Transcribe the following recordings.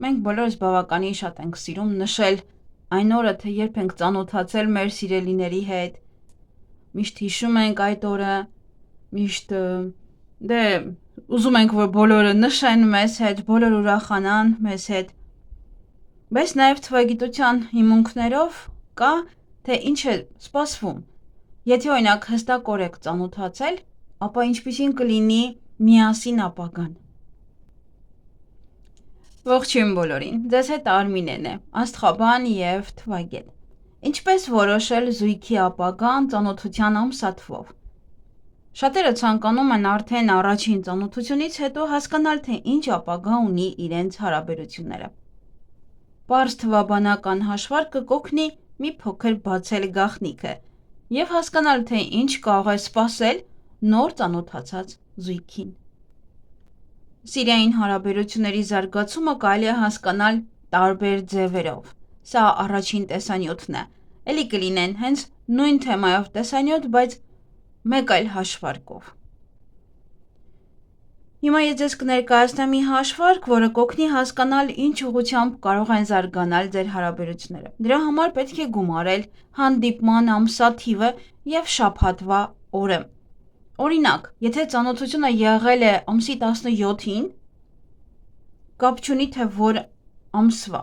Մենք բոլորս բավականին շատ ենք սիրում նշել այն օրը, թե երբ ենք ծանոթացել մեր սիրելիների հետ։ Միշտ հիշում ենք այդ օրը, միշտ դե ուզում ենք, որ բոլորը նշեն մեզ հետ, բոլորը ուրախանան մեզ հետ։ Բայց նաև թվագիտության հիմունքներով կա, թե ինչ է սպասվում։ Եթե օրինակ հստակ օր եք ծանոթացել, ապա ինչպիսին կլինի միասին ապագան։ Ողջույն բոլորին, ձեզ հետ Արմինեն է, աստղաբան և թվագետ։ Ինչպես որոշել զույգի ապագան ծանոթության ամսաթվով։ Շատերը ցանկանում են արդեն առաջին ծանոթությունից հետո հասկանալ, թե ինչ ապագա ունի իրենց հարաբերությունները։ Պարզ թվաբանական հաշվարկը կօգնի մի փոքր բացել գաղտնիքը և հասկանալ, թե ինչ կարող է սպասել նոր ծանոթացած զույգին։ Սիրային հարաբերությունների զարգացումը կարելի է հասկանալ տարբեր ձևերով։ Սա առաջին տեսանյութն է։ Էլի կլինեն հենց նույն թեմայով տեսանյութ, բայց մեկ այլ հաշվարկով։ Հիմա ես ձեզ կներկայացնեմ մի հաշվարկ, որը կօգնի հասկանալ ինչ ուղղությամբ կարող են զարգանալ ձեր հարաբերությունները։ Դրա համար պետք է գումարել հանդիպման ամսաթիվը և շաբաթվա օրը։ Օրինակ, եթե ծանոթությունը եղել է ամսի 17-ին, կապ չունի թե որ ամսվա։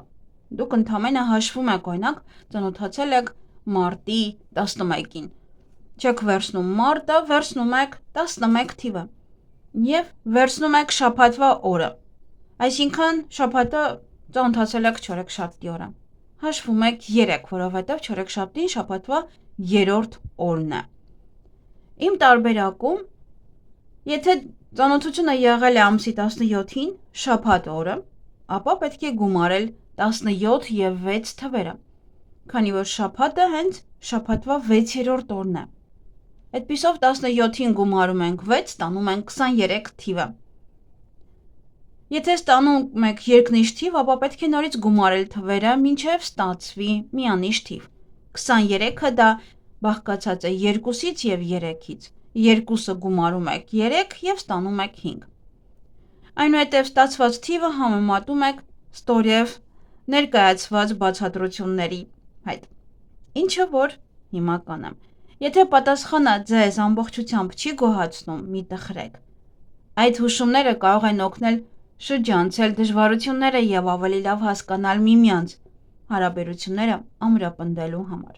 Դուք ընդամենը հաշվում եք, օրինակ, ծանոթացել եք մարտի 11-ին։ Չեք վերցնում մարտը, վերցնում եք 11 թիվը և վերցնում եք շաբաթվա օրը, այսինքն շաբաթը ծանոթացել եք չորեքշաբթի օրը։ Հաշվում եք 3, որովհետև չորեքշաբթին շաբաթվա 3-րդ օրն է։ Իմ տարբերակում, եթե ծանոթությունը եղել է ամսի 17-ին, շաբաթ օրը, ապա պետք է գումարել 17 և 6 թվերը, քանի որ շաբաթը հենց շաբաթվա 6-րդ օրն է։ Այդպիսով 17-ին գումարում ենք 6, ստանում ենք 23 թիվը։ Եթե ստանում եք երկնիշ թիվ, ապա պետք է նորից գումարել թվերը, մինչև ստացվի միանիշ թիվ։ 23-ը դա բաղկացած է 2-ից և 3-ից։ 2-ը գումարում եք 3 և ստանում եք 5։ Այնուհետև ստացված թիվը համեմատում եք ստորև ներկայացված բացատրությունների հետ։ Ինչը որ հիմա կանեմ։ Եթե պատասխանը ձեզ ամբողջությամբ չի գոհացնում, մի տխրեք։ Այդ հուշումները կարող են օգնել շրջանցել դժվարությունները և ավելի լավ հասկանալ միմյանց հարաբերությունները ամրապնդելու համար։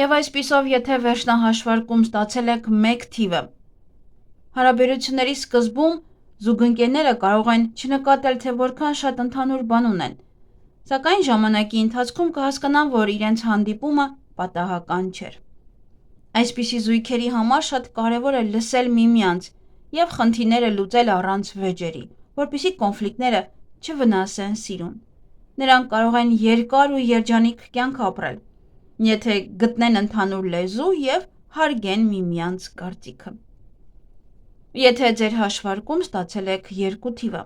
Եվ այսպիսով, եթե վերջնահաշվարկում ստացել եք 1 թիվը, հարաբերությունների սկզբում զուգընկերները կարող են չնկատել, թե որքան շատ ընդհանուր բան ունեն, սակայն ժամանակի ընթացքում կհասկանան, որ իրենց հանդիպումը պատահական չէր։ Այսպիսի զույգերի համար շատ կարևոր է լսել միմյանց և խնդիրները լուծել առանց վեճերի, որպեսզի կոնֆլիկտները չվնասեն սիրուն։ Նրանք կարող են երկար ու երջանիկ կյանք ապրել, եթե գտնեն ընդհանուր լեզու և հարգեն միմյանց կարծիքը։ Եթե ձեր հաշվարկում ստացել եք 2 թիվը,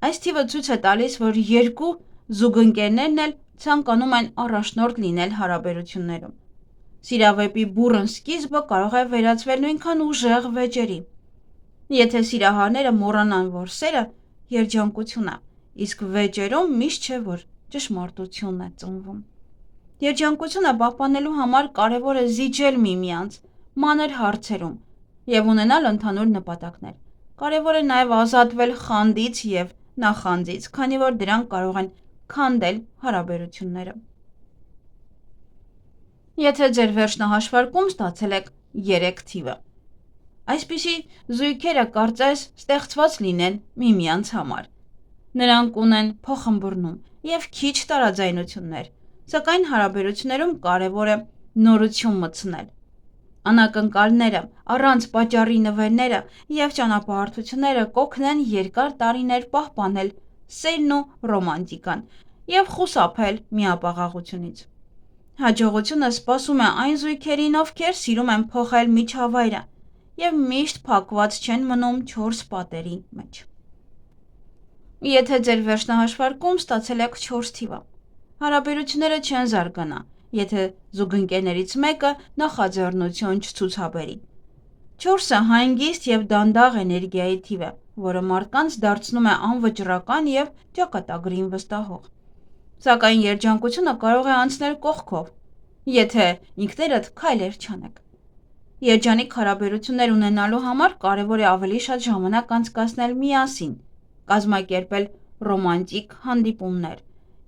այս թիվը ցույց է տալիս, որ երկու զուգընկերներն էլ ցանկանում են առաջնորդ լինել հարաբերություններում։ Սիրավեպի բուռն սկիզբը կարող է վերածվել նույնքան ուժեղ վեճերի։ Եթե սիրահարները մոռանան, որ սերը երջանկություն է, իսկ վեճերում միշտ չէ, որ ճշմարտությունն է ծնվում։ Երջանկությունը պահպանելու համար կարևոր է զիջել միմյանց մանր հարցերում և ունենալ ընդհանուր նպատակներ։ Կարևոր է նաև ազատվել խանդից և նախանձից, քանի որ դրանք կարող են քանդել հարաբերությունները։ Եթե ձեր վերջնահաշվարկում ստացել եք 3 թիվը, այսպիսի զույգերը կարծես ստեղծված լինեն միմյանց համար։ Նրանք ունեն փոխըմբռնում և քիչ տարաձայնություններ, սակայն հարաբերություններում կարևոր է նորություն մտցնել։ Անակնկալները, առանց պատճառի նվերները և ճանապարհորդությունները կօգնեն երկար տարիներ պահպանել սերն ու ռոմանտիկան և խուսափել միապաղաղությունից։ Հաջողությունը սպասում է այն զույգերին, ովքեր սիրում են փոխել միջավայրը և միշտ փակված չեն մնում 4 պատերի մեջ։ Եթե ձեր վերջնահաշվարկում ստացել եք 4 թիվը, հարաբերությունները չեն զարգանա, եթե զուգընկերներից մեկը նախաձեռնություն չցուցաբերի։ 4-ը հանգիստ և դանդաղ էներգիայի թիվ է, որը մարդկանց դարձնում է անվճռական և ճակատագրին վստահող։ Սակայն երջանկությունը կարող է անցնել կողքով, եթե ինքներդ քայլեր չանեք։ Երջանիկ հարաբերություններ ունենալու համար կարևոր է ավելի շատ ժամանակ անցկացնել միասին, կազմակերպել ռոմանտիկ հանդիպումներ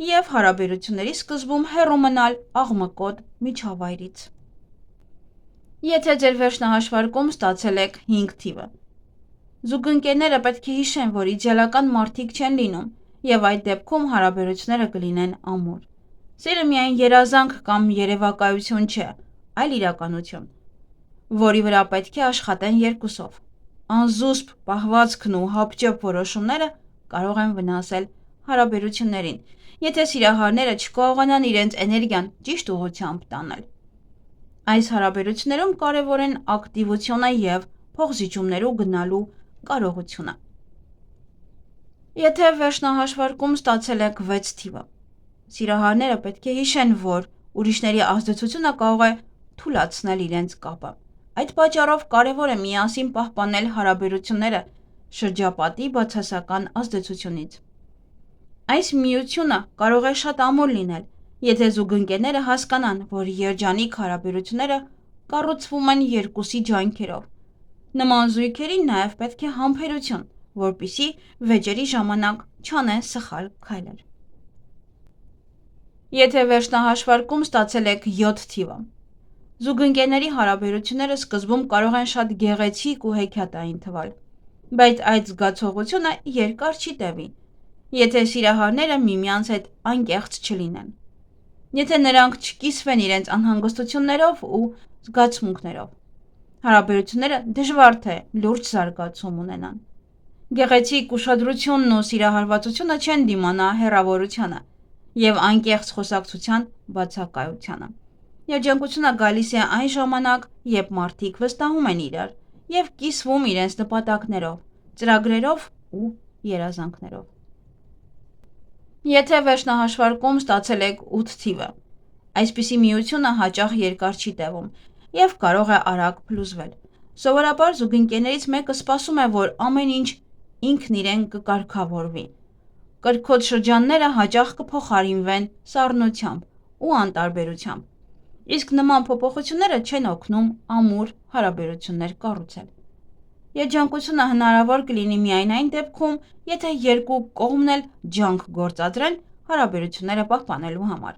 և հարաբերությունների սկզբում հեռու մնալ աղմկոտ միջավայրից։ Եթե ձեր վերջնահաշվարկում ստացել եք 5 թիվը, զուգընկերները պետք է հիշեն, որ իդեալական մարդիկ չեն լինում, և այդ դեպքում հարաբերությունները կլինեն ամուր։ Սերը միայն երազանք կամ երևակայություն չէ, այլ իրականություն, որի վրա պետք է աշխատեն երկուսով։ Անզուսպ պահվածքն ու հապճեպ որոշումները կարող են վնասել հարաբերություններին, եթե սիրահարները չկարողանան իրենց էներգիան ճիշտ ուղղությամբ տանել։ Այս հարաբերություններում կարևոր են ակտիվությունը և փոխզիջումներու գնալու կարողությունը։ Եթե վերջնահաշվարկում ստացել եք 6 թիվը, սիրահարները պետք է հիշեն, որ ուրիշների ազդեցությունը կարող է թուլացնել իրենց կապը։ Այդ պատճառով կարևոր է միասին պահպանել հարաբերությունները շրջապատի բացասական ազդեցությունից։ Այս միությունը կարող է շատ ամուր լինել, եթե զուգընկերները հասկանան, որ երջանիկ հարաբերությունները կառուցվում են երկուսի ջանքերով։ Նման զույգերին նաև պետք է համբերություն, որպեսզի վեճերի ժամանակ չանեն սխալ քայլեր։ Եթե վերջնահաշվարկում ստացել եք 7 թիվը, զուգընկերների հարաբերությունները սկզբում կարող են շատ գեղեցիկ ու հեքիաթային թվալ, բայց այդ զգացողությունը երկար չի տևի, եթե սիրահարները միմյանց հետ անկեղծ չլինեն։ Եթե նրանք չկիսվեն իրենց անհանգստություններով ու զգացմունքներով, հարաբերությունները դժվար թե լուրջ զարգացում ունենան։ Գեղեցիկ ուշադրությունն ու սիրահարվածությունը չեն դիմանա հեռավորությանը և անկեղծ խոսակցության բացակայությանը։ Երջանկությունը գալիս է այն ժամանակ, երբ մարդիկ վստահում են իրար և կիսվում իրենց նպատակներով, ծրագրերով ու երազանքներով։ Եթե վերջնահաշվարկում ստացել եք 8 թիվը, այսպիսի միությունը հաճախ երկար չի տևում և կարող է արագ փլուզվել։ Սովորաբար զուգընկերներից մեկը սպասում է, որ ամեն ինչ ինքն իրեն կկարգավորվի։ Կրքոտ շրջանները հաճախ կփոխարինվեն սառնությամբ ու անտարբերությամբ, իսկ նման փոփոխությունները չեն օգնում ամուր հարաբերություններ կառուցել։ Երջանկությունը հնարավոր կլինի միայն այն դեպքում, եթե երկու կողմն էլ ջանք գործադրեն հարաբերությունները պահպանելու համար,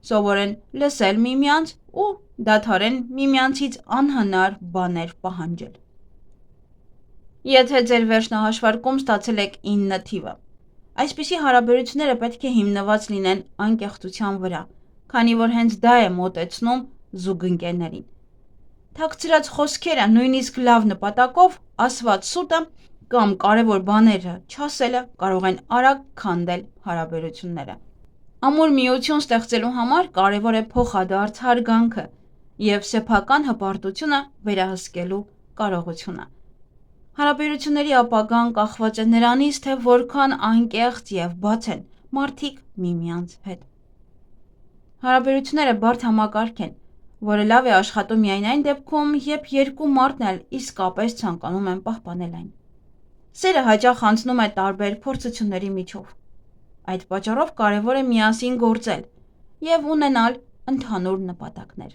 սովորեն լսել միմյանց ու դադարեն միմյանցից անհնար բաներ պահանջել։ Եթե ձեր վերջնահաշվարկում ստացել եք 9 թիվը, այսպիսի հարաբերությունները պետք է հիմնված լինեն անկեղծության վրա, քանի որ հենց դա է մոտեցնում զուգընկերներին։ Թաքցրած խոսքերը, նույնիսկ լավ նպատակով ասված սուտը կամ կարևոր բաները չասելը կարող են արագ քանդել հարաբերությունները։ Ամուր միություն ստեղծելու համար կարևոր է փոխադարձ հարգանքը և սեփական հպարտությունը վերահսկելու կարողությունը։ Հարաբերությունների ապագան կախված է նրանից, թե որքան անկեղծ և բաց են մարդիկ միմյանց հետ։ Հարաբերությունները բարդ համակարգ են, որը լավ է աշխատում միայն այն դեպքում, երբ երկու մարդն էլ իսկապես ցանկանում են պահպանել այն։ Սերը հաճախ անցնում է տարբեր փորձությունների միջով։ Այդ պատճառով կարևոր է միասին գործել և ունենալ ընդհանուր նպատակներ։